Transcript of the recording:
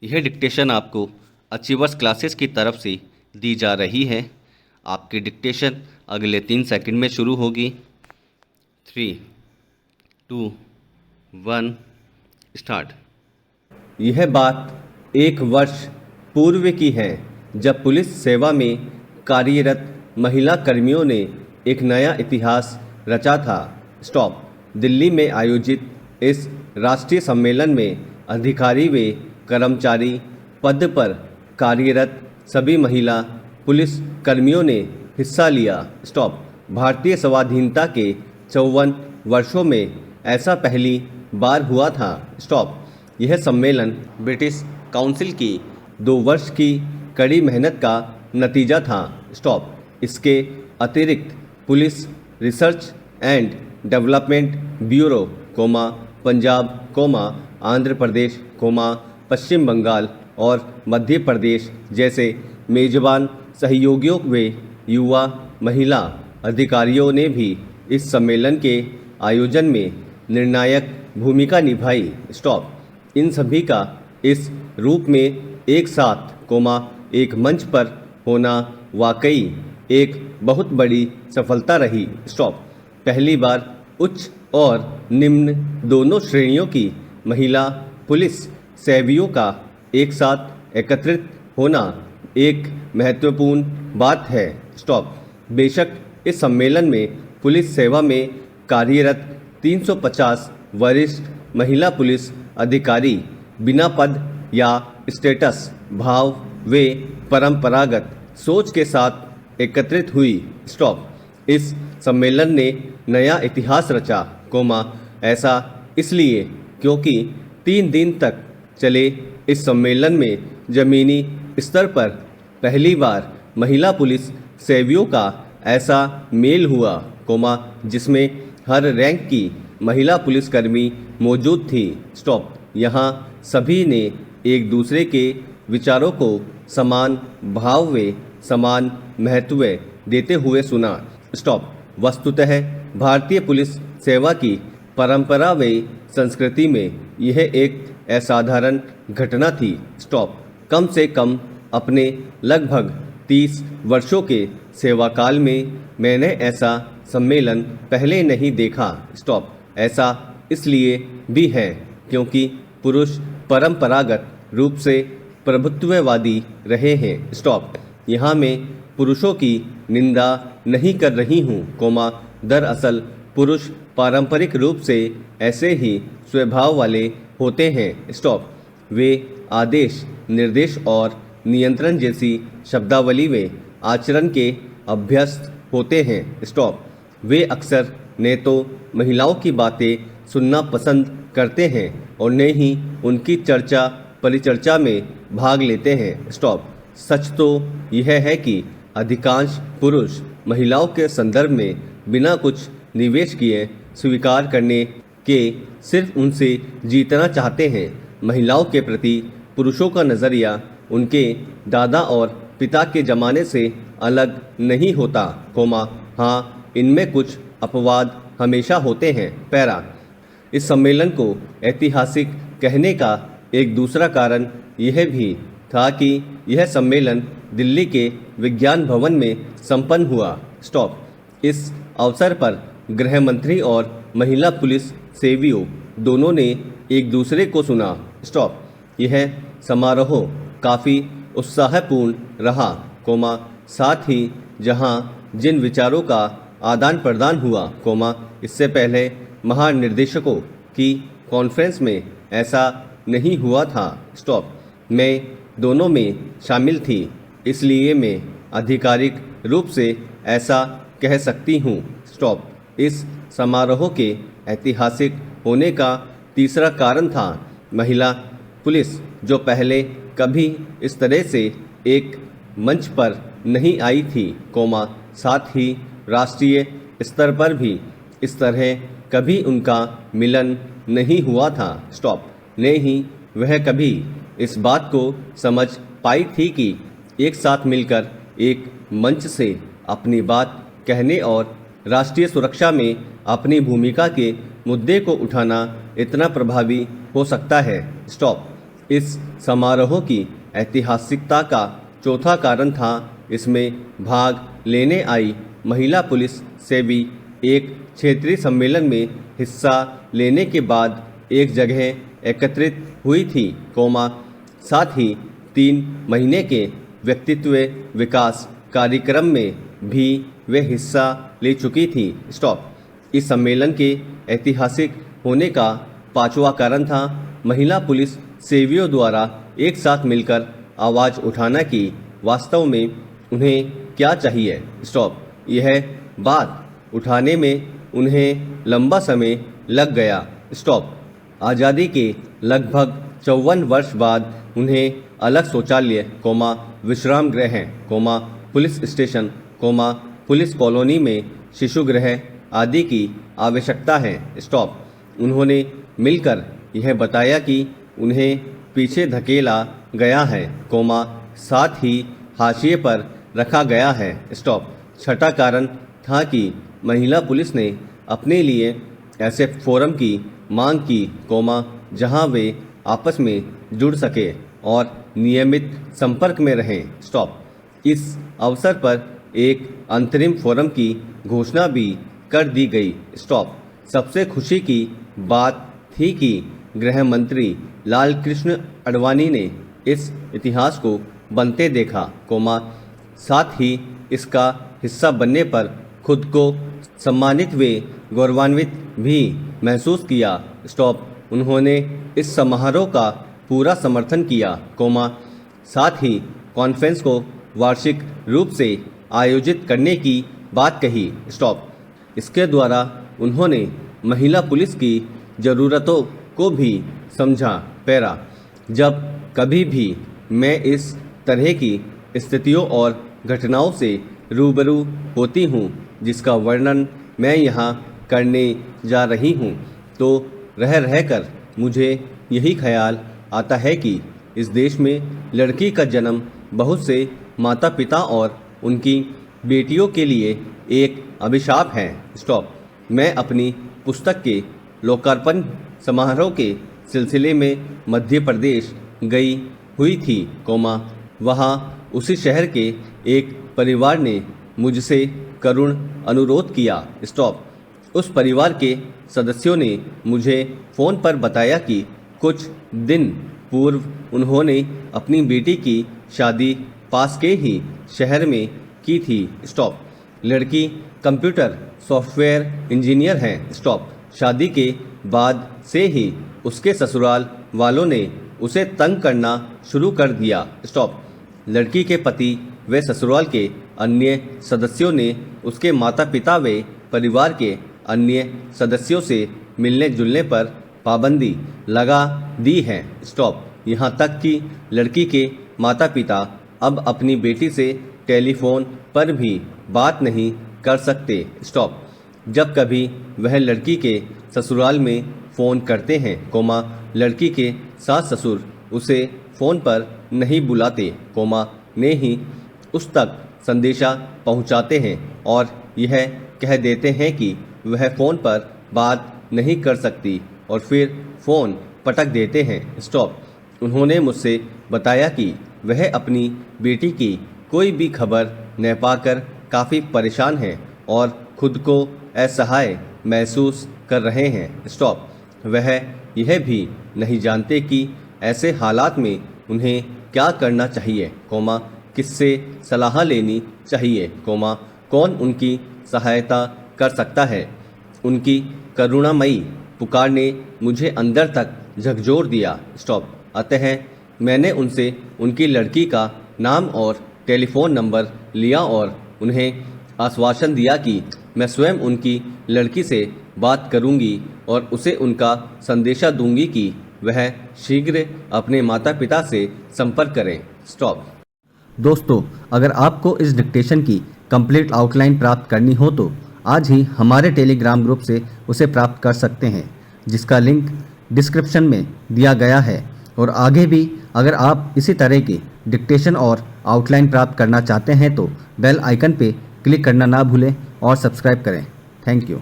यह डिक्टेशन आपको achievers classes की तरफ से दी जा रही है। आपकी डिक्टेशन अगले 3 सेकंड में शुरू होगी। 3, 2, 1 स्टार्ट। यह बात 1 वर्ष पूर्व की है, जब पुलिस सेवा में कार्यरत महिला कर्मियों ने एक नया इतिहास रचा था। स्टॉप। दिल्ली में आयोजित इस राष्ट्रीय सम्मेलन में अधिकारी व कर्मचारी पद पर कार्यरत सभी महिला पुलिस कर्मियों ने हिस्सा लिया। स्टॉप। भारतीय स्वाधीनता के 54 वर्षों में ऐसा पहली बार हुआ था। स्टॉप। यह सम्मेलन ब्रिटिश काउंसिल की 2 वर्ष की कड़ी मेहनत का नतीजा था। स्टॉप। इसके अतिरिक्त police research and development bureau, Punjab, Andhra Pradesh, Paschim Bangal और मध्य प्रदेश जैसे मेजबान सहयोगियों व युवा महिला अधिकारियों ने भी इस सम्मेलन के आयोजन में निर्णायक भूमिका निभाई। स्टॉप। इन सभी का इस रूप में एक साथ एक मंच पर होना वाकई एक बहुत बड़ी सफलता रही। स्टॉप। पहली बार उच्च और निम्न दोनों श्रेणियों की महिला पुलिस सेवियों का एक साथ एकत्रित होना एक महत्वपूर्ण बात है। स्टॉप। बेशक इस सम्मेलन में पुलिस सेवा में कार्यरत 350 वरिष्ठ महिला पुलिस अधिकारी बिना पद या स्टेटस भाव व परंपरागत सोच के साथ एकत्रित हुई। स्टॉप। इस सम्मेलन ने नया इतिहास रचा, ऐसा इसलिए क्योंकि 3 दिन तक चले इस सम्मेलन में जमीनी स्तर पर पहली बार महिला पुलिस सेवियों का ऐसा मेल हुआ, जिसमें हर रैंक की महिला पुलिसकर्मी मौजूद थी। स्टॉप। यहाँ सभी ने एक दूसरे के विचारों को समान भाव व समान महत्व देते हुए सुना। स्टॉप। वस्तुतः भारतीय पुलिस सेवा की परंपरा व संस्कृति में यह एक असाधारण घटना थी। स्टॉप। कम से कम अपने लगभग 30 वर्षों के सेवा काल में मैंने ऐसा सम्मेलन पहले नहीं देखा। स्टॉप। ऐसा इसलिए भी है क्योंकि पुरुष परंपरागत रूप से प्रभुत्ववादी रहे हैं। स्टॉप। यहाँ मैं पुरुषों की निंदा नहीं कर रही हूँ, दरअसल पुरुष पारंपरिक रूप से ऐसे ही स्वभाव वाले होते हैं। स्टॉप। वे आदेश, निर्देश और नियंत्रण जैसी शब्दावली व आचरण के अभ्यस्त होते हैं। स्टॉप। वे अक्सर न तो महिलाओं की बातें सुनना पसंद करते हैं और न ही उनकी चर्चा परिचर्चा में भाग लेते हैं। स्टॉप। सच तो यह है कि अधिकांश पुरुष महिलाओं के संदर्भ में बिना कुछ निवेश किए स्वीकार करने के सिर्फ उनसे जीतना चाहते हैं। महिलाओं के प्रति पुरुषों का नज़रिया उनके दादा और पिता के ज़माने से अलग नहीं होता, हाँ इनमें कुछ अपवाद हमेशा होते हैं। पैरा। इस सम्मेलन को ऐतिहासिक कहने का एक दूसरा कारण यह भी था कि यह सम्मेलन दिल्ली के विज्ञान भवन में संपन्न हुआ। स्टॉप। इस अवसर पर गृह मंत्री और महिला पुलिस सेवियों दोनों ने एक दूसरे को सुना। स्टॉप। यह समारोह काफ़ी उत्साहपूर्ण रहा, साथ ही जहां जिन विचारों का आदान प्रदान हुआ, इससे पहले महानिर्देशकों की कॉन्फ्रेंस में ऐसा नहीं हुआ था। स्टॉप। मैं दोनों में शामिल थी, इसलिए मैं आधिकारिक रूप से ऐसा कह सकती हूँ। स्टॉप। इस समारोह के ऐतिहासिक होने का तीसरा कारण था महिला पुलिस, जो पहले कभी इस तरह से एक मंच पर नहीं आई थी, साथ ही राष्ट्रीय स्तर पर भी इस तरह कभी उनका मिलन नहीं हुआ था। स्टॉप। ने ही वह कभी इस बात को समझ पाई थी कि एक साथ मिलकर एक मंच से अपनी बात कहने और राष्ट्रीय सुरक्षा में अपनी भूमिका के मुद्दे को उठाना इतना प्रभावी हो सकता है। स्टॉप। इस समारोह की ऐतिहासिकता का चौथा कारण था इसमें भाग लेने आई महिला पुलिस से भी एक क्षेत्रीय सम्मेलन में हिस्सा लेने के बाद एक जगह एकत्रित हुई थी, साथ ही 3 महीने के व्यक्तित्व विकास कार्यक्रम में भी वे हिस्सा ले चुकी थी। इस सम्मेलन के ऐतिहासिक होने का 5वां कारण था महिला पुलिस सेवियों द्वारा एक साथ मिलकर आवाज़ उठाना की वास्तव में उन्हें क्या चाहिए। यह बात उठाने में उन्हें लंबा समय लग गया। आज़ादी के लगभग 54 वर्ष बाद उन्हें अलग शौचालय, विश्राम गृह, पुलिस स्टेशन, पुलिस कॉलोनी में शिशु गृह आदि की आवश्यकता है। उन्होंने मिलकर यह बताया कि उन्हें पीछे धकेला गया है, साथ ही हाशिए पर रखा गया है। 6ठा कारण था कि महिला पुलिस ने अपने लिए ऐसे फोरम की मांग की, जहां वे आपस में जुड़ सके और नियमित संपर्क में रहें। इस अवसर पर एक अंतरिम फोरम की घोषणा भी कर दी गई। सबसे खुशी की बात थी कि गृह मंत्री लालकृष्ण आडवाणी ने इस इतिहास को बनते देखा, साथ ही इसका हिस्सा बनने पर खुद को सम्मानित व गौरवान्वित भी महसूस किया। उन्होंने इस समारोह का पूरा समर्थन किया, साथ ही कॉन्फ्रेंस को वार्षिक रूप से आयोजित करने की बात कही। इसके द्वारा उन्होंने महिला पुलिस की ज़रूरतों को भी समझा। जब कभी भी मैं इस तरह की स्थितियों और घटनाओं से रूबरू होती हूँ जिसका वर्णन मैं यहाँ करने जा रही हूँ, तो रह कर मुझे यही ख्याल आता है कि इस देश में लड़की का जन्म बहुत से माता पिता और उनकी बेटियों के लिए एक अभिशाप है। मैं अपनी पुस्तक के लोकार्पण समारोह के सिलसिले में मध्य प्रदेश गई हुई थी, वहाँ उसी शहर के एक परिवार ने मुझसे करुण अनुरोध किया। उस परिवार के सदस्यों ने मुझे फ़ोन पर बताया कि कुछ दिन पूर्व उन्होंने अपनी बेटी की शादी पास के ही शहर में की थी। लड़की कंप्यूटर सॉफ्टवेयर इंजीनियर है। शादी के बाद से ही उसके ससुराल वालों ने उसे तंग करना शुरू कर दिया। लड़की के पति व ससुराल के अन्य सदस्यों ने उसके माता पिता व परिवार के अन्य सदस्यों से मिलने जुलने पर पाबंदी लगा दी है। यहाँ तक कि लड़की के माता पिता अब अपनी बेटी से टेलीफोन पर भी बात नहीं कर सकते। जब कभी वह लड़की के ससुराल में फ़ोन करते हैं, लड़की के सास ससुर उसे फ़ोन पर नहीं बुलाते, ने ही उस तक संदेशा पहुंचाते हैं और यह कह देते हैं कि वह फ़ोन पर बात नहीं कर सकती और फिर फ़ोन पटक देते हैं। उन्होंने मुझसे बताया कि वह अपनी बेटी की कोई भी खबर न पाकर काफ़ी परेशान हैं और खुद को असहाय महसूस कर रहे हैं। वह यह भी नहीं जानते कि ऐसे हालात में उन्हें क्या करना चाहिए, किससे सलाह लेनी चाहिए, कौन उनकी सहायता कर सकता है। उनकी करुणामयी पुकार ने मुझे अंदर तक झकझोर दिया। अतः मैंने उनसे उनकी लड़की का नाम और टेलीफ़ोन नंबर लिया और उन्हें आश्वासन दिया कि मैं स्वयं उनकी लड़की से बात करूंगी और उसे उनका संदेशा दूंगी कि वह शीघ्र अपने माता पिता से संपर्क करें। दोस्तों, अगर आपको इस डिक्टेशन की कंप्लीट आउटलाइन प्राप्त करनी हो तो आज ही हमारे टेलीग्राम ग्रुप से उसे प्राप्त कर सकते हैं, जिसका लिंक डिस्क्रिप्शन में दिया गया है। और आगे भी अगर आप इसी तरह की डिक्टेशन और आउटलाइन प्राप्त करना चाहते हैं तो बेल आइकन पे क्लिक करना ना भूलें और सब्सक्राइब करें। Thank you.